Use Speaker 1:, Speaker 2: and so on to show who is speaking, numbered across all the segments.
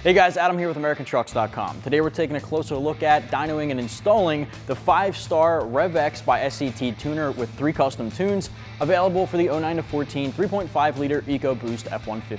Speaker 1: Hey guys, Adam here with AmericanTrucks.com. Today we're taking a closer look at dynoing and installing the 5-star Rev-X by SCT Tuner with 3 custom tunes available for the 09 to 14 3.5 liter EcoBoost F150.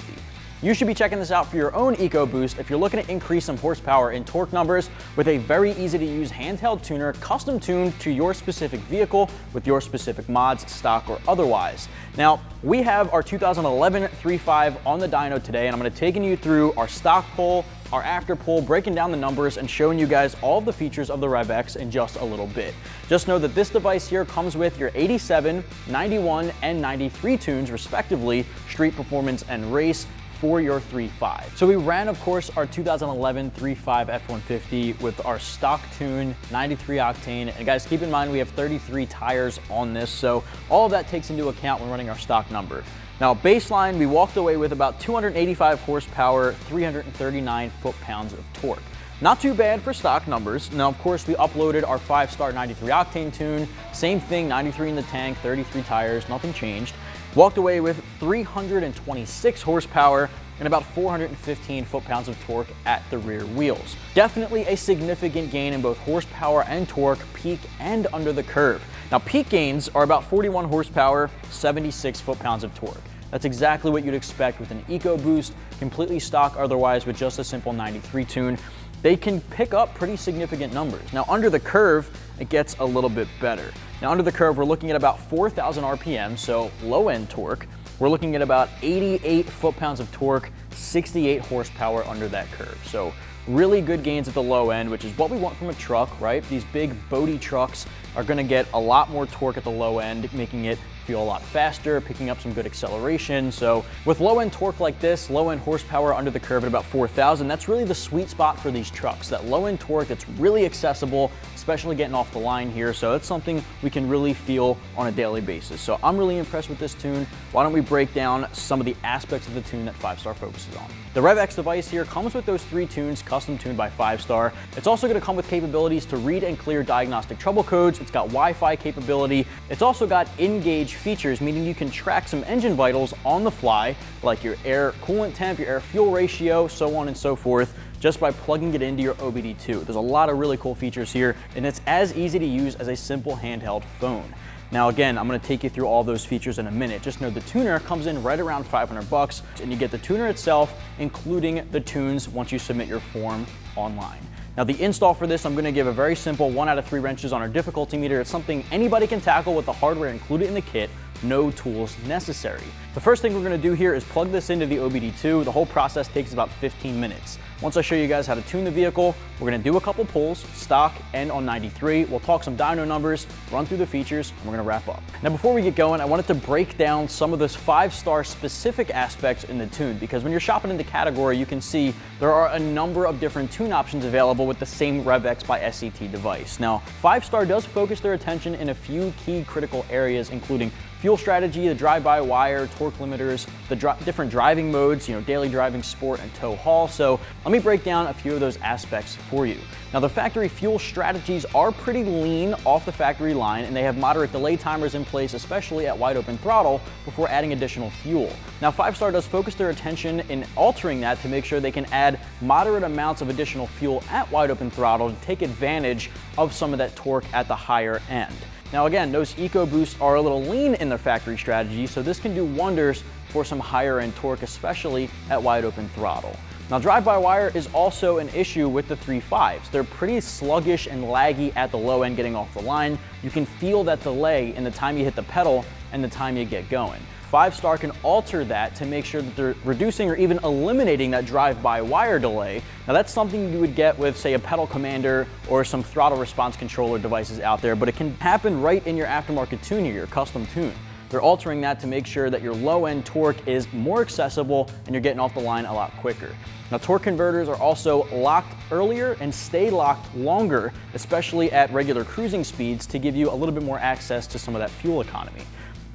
Speaker 1: You should be checking this out for your own EcoBoost if you're looking to increase some horsepower and torque numbers with a very easy to use handheld tuner custom tuned to your specific vehicle with your specific mods, stock or otherwise. Now, we have our 2011 3.5 on the dyno today, and I'm going to take you through our stock pull, our after pull, breaking down the numbers and showing you guys all of the features of the Rev-X in just a little bit. Just know that this device here comes with your 87, 91, and 93 tunes respectively, street performance and race, for your 3.5. So we ran, of course, our 2011 3.5 F150 with our stock tune, 93 octane. And guys, keep in mind we have 33 tires on this, so all of that takes into account when running our stock number. Now, baseline, we walked away with about 285 horsepower, 339 foot-pounds of torque. Not too bad for stock numbers. Now, of course, we uploaded our 5-star 93 octane tune. Same thing, 93 in the tank, 33 tires, nothing changed. Walked away with 326 horsepower and about 415 foot-pounds of torque at the rear wheels. Definitely a significant gain in both horsepower and torque, peak and under the curve. Now, peak gains are about 41 horsepower, 76 foot-pounds of torque. That's exactly what you'd expect with an EcoBoost, completely stock otherwise with just a simple 93 tune. They can pick up pretty significant numbers. Now, under the curve, it gets a little bit better. Now, under the curve, we're looking at about 4,000 RPM, so low-end torque. We're looking at about 88 foot-pounds of torque, 68 horsepower under that curve. So really good gains at the low end, which is what we want from a truck, right? These big boaty trucks are gonna get a lot more torque at the low end, making it feel a lot faster, picking up some good acceleration. So with low-end torque like this, low-end horsepower under the curve at about 4,000, that's really the sweet spot for these trucks. That low-end torque that's really accessible, especially getting off the line here. So that's something we can really feel on a daily basis. So I'm really impressed with this tune. Why don't we break down some of the aspects of the tune that 5-star focuses on. The Rev-X device here comes with those 3 tunes, custom tuned by 5-star. It's also gonna come with capabilities to read and clear diagnostic trouble codes. It's got Wi-Fi capability. It's also got in-gauge features, meaning you can track some engine vitals on the fly, like your air coolant temp, your air fuel ratio, so on and so forth, just by plugging it into your OBD2. There's a lot of really cool features here, and it's as easy to use as a simple handheld phone. Now again, I'm gonna take you through all those features in a minute. Just know the tuner comes in right around 500 bucks, and you get the tuner itself, including the tunes once you submit your form online. Now the install for this, I'm gonna give a very simple 1 out of 3 wrenches on our difficulty meter. It's something anybody can tackle with the hardware included in the kit, no tools necessary. The first thing we're gonna do here is plug this into the OBD2. The whole process takes about 15 minutes. Once I show you guys how to tune the vehicle, we're gonna do a couple pulls, stock and on 93. We'll talk some dyno numbers, run through the features, and we're gonna wrap up. Now before we get going, I wanted to break down some of this 5-star specific aspects in the tune, because when you're shopping in the category, you can see there are a number of different tune options available with the same Rev-X by SCT device. Now, 5-star does focus their attention in a few key critical areas, including fuel strategy, the drive-by-wire, torque limiters, the different driving modes, daily driving, sport, and tow haul. So let me break down a few of those aspects for you. Now, the factory fuel strategies are pretty lean off the factory line, and they have moderate delay timers in place, especially at wide open throttle, before adding additional fuel. Now, 5-star does focus their attention in altering that to make sure they can add moderate amounts of additional fuel at wide open throttle to take advantage of some of that torque at the higher end. Now again, those EcoBoosts are a little lean in their factory strategy, so this can do wonders for some higher end torque, especially at wide open throttle. Now, drive-by-wire is also an issue with the 3.5s. They're pretty sluggish and laggy at the low end getting off the line. You can feel that delay in the time you hit the pedal and the time you get going. 5-star can alter that to make sure that they're reducing or even eliminating that drive-by-wire delay. Now that's something you would get with, say, a pedal commander or some throttle response controller devices out there, but it can happen right in your aftermarket tuner, your custom tune. They're altering that to make sure that your low-end torque is more accessible and you're getting off the line a lot quicker. Now, torque converters are also locked earlier and stay locked longer, especially at regular cruising speeds, to give you a little bit more access to some of that fuel economy.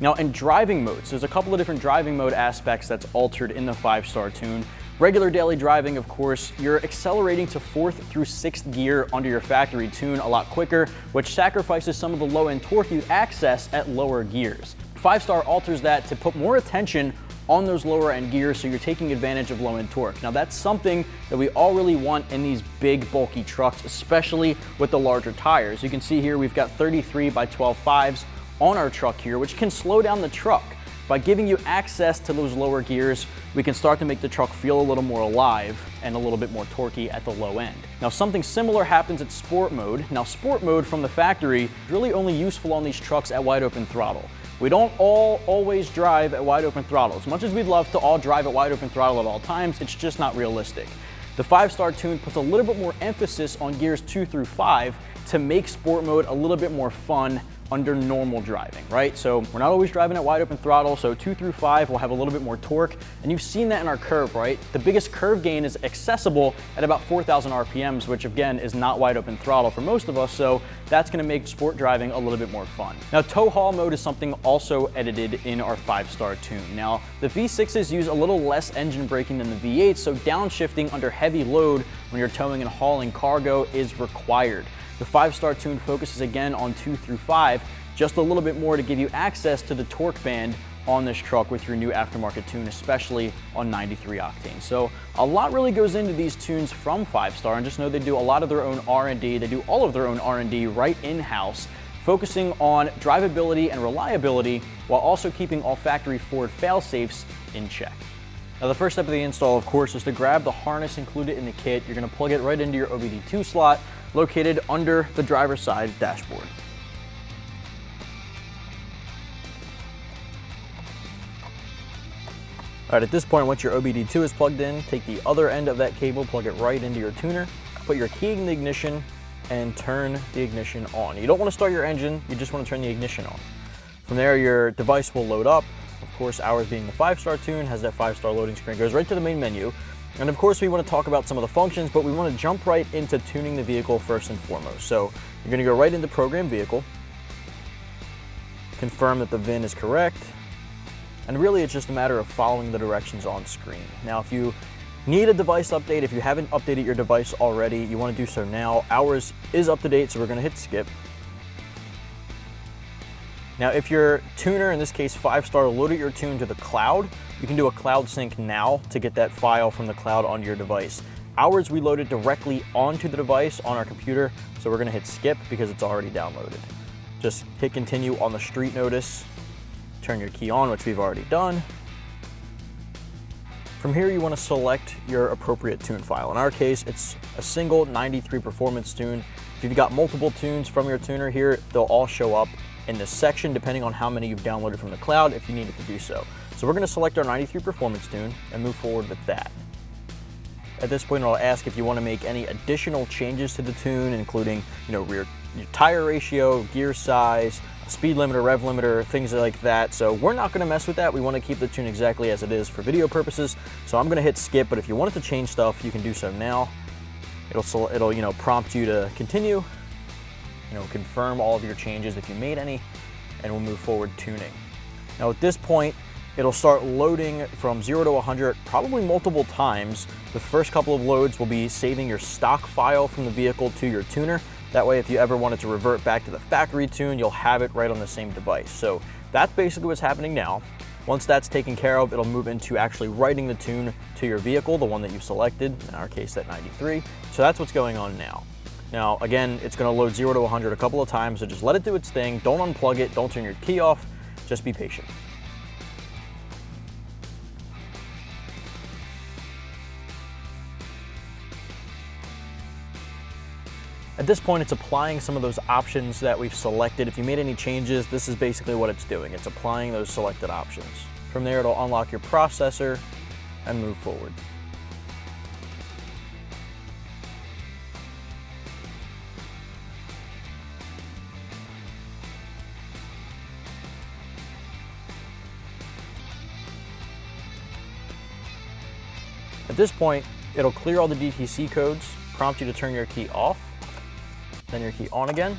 Speaker 1: Now, in driving modes, there's a couple of different driving mode aspects that's altered in the 5-star tune. Regular daily driving, of course, you're accelerating to 4th through 6th gear under your factory tune a lot quicker, which sacrifices some of the low-end torque you'd access at lower gears. 5-star alters that to put more attention on those lower end gears, so you're taking advantage of low end torque. Now that's something that we all really want in these big bulky trucks, especially with the larger tires. You can see here we've got 33 by 12 5s on our truck here, which can slow down the truck. By giving you access to those lower gears, we can start to make the truck feel a little more alive and a little bit more torquey at the low end. Now something similar happens at sport mode. Now sport mode from the factory is really only useful on these trucks at wide open throttle. We don't always drive at wide open throttle. As much as we'd love to all drive at wide open throttle at all times, it's just not realistic. The 5-star tune puts a little bit more emphasis on gears 2 through 5 to make sport mode a little bit more fun under normal driving, right? So we're not always driving at wide open throttle, so 2 through 5 will have a little bit more torque, and you've seen that in our curve, right? The biggest curve gain is accessible at about 4,000 RPMs, which again is not wide open throttle for most of us, so that's gonna make sport driving a little bit more fun. Now tow haul mode is something also edited in our 5-star tune. Now the V6s use a little less engine braking than the V8s, so downshifting under heavy load when you're towing and hauling cargo is required. The 5-star tune focuses again on 2 through 5, just a little bit more to give you access to the torque band on this truck with your new aftermarket tune, especially on 93 octane. So a lot really goes into these tunes from 5-star, and just know they do a lot of their own R&D. They do all of their own R&D right in-house, focusing on drivability and reliability while also keeping all factory Ford fail-safes in check. Now the first step of the install, of course, is to grab the harness included in the kit. You're gonna plug it right into your OBD2 slot, located under the driver's side dashboard. All right, at this point, once your OBD2 is plugged in, take the other end of that cable, plug it right into your tuner, put your key in the ignition, and turn the ignition on. You don't want to start your engine, you just want to turn the ignition on. From there, your device will load up. Of course, ours being the 5-star tune, has that 5-star loading screen, goes right to the main menu. And of course, we want to talk about some of the functions, but we want to jump right into tuning the vehicle first and foremost. So you're going to go right into Program Vehicle, confirm that the VIN is correct, and really it's just a matter of following the directions on screen. Now, if you need a device update, if you haven't updated your device already, you want to do so now. Ours is up to date, so we're going to hit skip. Now, if your tuner, in this case 5-star, loaded your tune to the cloud, you can do a cloud sync now to get that file from the cloud onto your device. Ours, we loaded directly onto the device on our computer, so we're gonna hit skip because it's already downloaded. Just hit continue on the street notice, turn your key on, which we've already done. From here, you wanna select your appropriate tune file. In our case, it's a single 93 performance tune. If you've got multiple tunes from your tuner here, they'll all show up in this section depending on how many you've downloaded from the cloud if you needed to do so. So we're going to select our 93 performance tune and move forward with that. At this point, I'll ask if you want to make any additional changes to the tune, including, rear tire ratio, gear size, speed limiter, rev limiter, things like that. So we're not going to mess with that. We want to keep the tune exactly as it is for video purposes. So I'm going to hit skip, but if you wanted to change stuff, you can do so now. It'll prompt you to continue. Confirm all of your changes if you made any, and we'll move forward tuning. Now at this point, it'll start loading from 0 to 100 probably multiple times. The first couple of loads will be saving your stock file from the vehicle to your tuner. That way, if you ever wanted to revert back to the factory tune, you'll have it right on the same device. So that's basically what's happening now. Once that's taken care of, it'll move into actually writing the tune to your vehicle, the one that you've selected, in our case that 93. So that's what's going on now. Now, again, it's going to load 0 to 100 a couple of times, so just let it do its thing. Don't unplug it. Don't turn your key off. Just be patient. At this point, it's applying some of those options that we've selected. If you made any changes, this is basically what it's doing. It's applying those selected options. From there, it'll unlock your processor and move forward. At this point, it'll clear all the DTC codes, prompt you to turn your key off, then your key on again.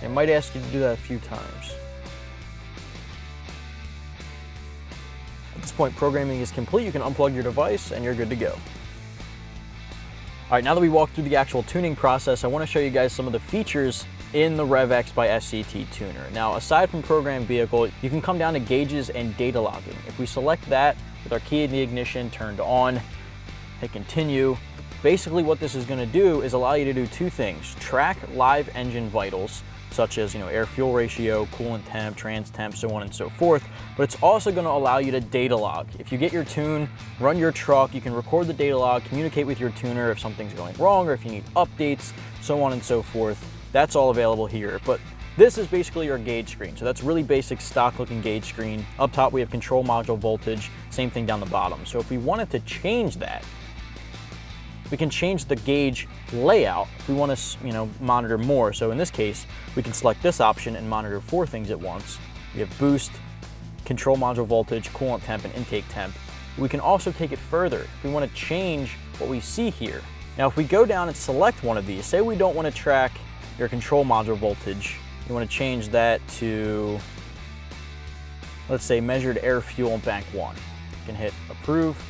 Speaker 1: It might ask you to do that a few times. At this point, programming is complete. You can unplug your device and you're good to go. All right, now that we walked through the actual tuning process, I want to show you guys some of the features in the Rev-X by SCT Tuner. Now, aside from program vehicle, you can come down to gauges and data logging. If we select that with our key in the ignition turned on, hit continue, basically what this is going to do is allow you to do two things: track live engine vitals, such as air-fuel ratio, coolant temp, trans temp, so on and so forth, but it's also going to allow you to data log. If you get your tune, run your truck, you can record the data log, communicate with your tuner if something's going wrong or if you need updates, so on and so forth. That's all available here. But this is basically your gauge screen. So that's really basic stock looking gauge screen. Up top we have control module voltage, same thing down the bottom. So if we wanted to change that, we can change the gauge layout if we want to monitor more. So in this case, we can select this option and monitor 4 things at once. We have boost, control module voltage, coolant temp, and intake temp. We can also take it further if we want to change what we see here. Now if we go down and select one of these, say we don't want to track your control module voltage, you want to change that to, let's say, measured air fuel bank 1. You can hit approve.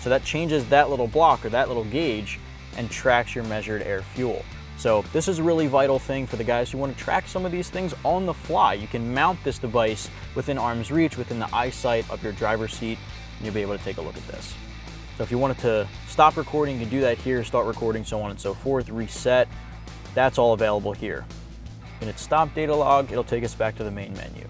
Speaker 1: So that changes that little block or that little gauge and tracks your measured air fuel. So this is a really vital thing for the guys who want to track some of these things on the fly. You can mount this device within arm's reach, within the eyesight of your driver's seat, and you'll be able to take a look at this. So if you wanted to stop recording, you can do that here, start recording, so on and so forth, reset. That's all available here. You can hit stop data log, it'll take us back to the main menu.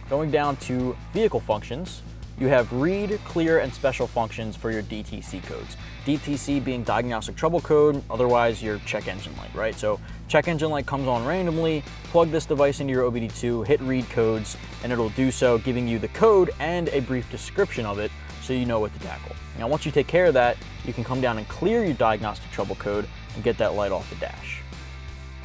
Speaker 1: Going down to vehicle functions, you have read, clear, and special functions for your DTC codes. DTC being diagnostic trouble code, otherwise your check engine light, right? So check engine light comes on randomly, plug this device into your OBD2, hit read codes, and it'll do so, giving you the code and a brief description of it so you know what to tackle. Now once you take care of that, you can come down and clear your diagnostic trouble code and get that light off the dash.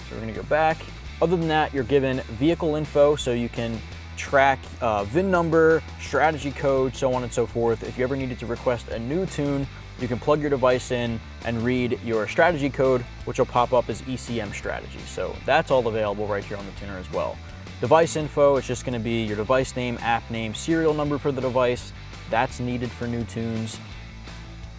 Speaker 1: So we're gonna go back. Other than that, you're given vehicle info, so you can track VIN number, strategy code, so on and so forth. If you ever needed to request a new tune, you can plug your device in and read your strategy code, which will pop up as ECM strategy. So that's all available right here on the tuner as well. Device info, it's just going to be your device name, app name, serial number for the device. That's needed for new tunes.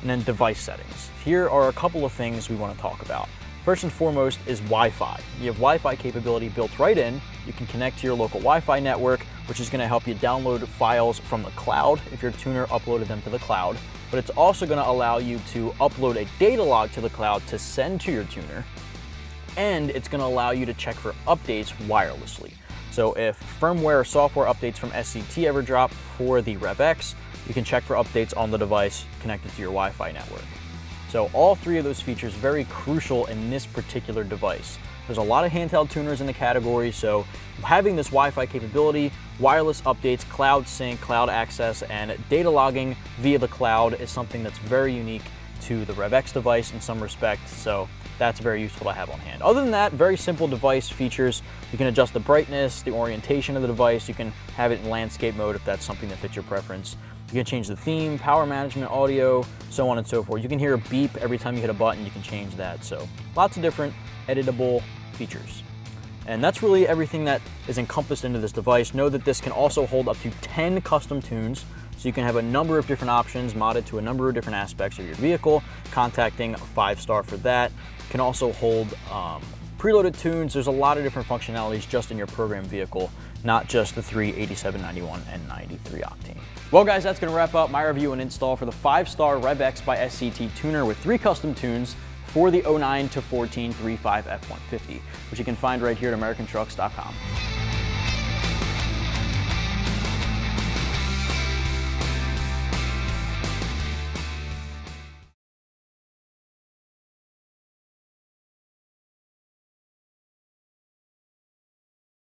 Speaker 1: And then device settings. Here are a couple of things we want to talk about. First and foremost is Wi-Fi. You have Wi-Fi capability built right in. You can connect to your local Wi-Fi network, which is going to help you download files from the cloud if your tuner uploaded them to the cloud. But it's also going to allow you to upload a data log to the cloud to send to your tuner. And it's going to allow you to check for updates wirelessly. So if firmware or software updates from SCT ever drop for the Rev-X, you can check for updates on the device connected to your Wi-Fi network. So all 3 of those features very crucial in this particular device. There's a lot of handheld tuners in the category, so having this Wi-Fi capability, wireless updates, cloud sync, cloud access, and data logging via the cloud is something that's very unique to the Rev-X device in some respects, so that's very useful to have on hand. Other than that, very simple device features. You can adjust the brightness, the orientation of the device. You can have it in landscape mode if that's something that fits your preference. You can change the theme, power management, audio, so on and so forth. You can hear a beep every time you hit a button, you can change that. So lots of different editable features. And that's really everything that is encompassed into this device. Know that this can also hold up to 10 custom tunes, so you can have a number of different options modded to a number of different aspects of your vehicle, contacting 5-star for that. You can also hold preloaded tunes. There's a lot of different functionalities just in your program vehicle, not just the 387, 91, and 93 Octane. Well guys, that's gonna wrap up my review and install for the 5-star Rev-X by SCT Tuner with 3 custom tunes for the 09 to 14 3.5 F150, which you can find right here at AmericanTrucks.com.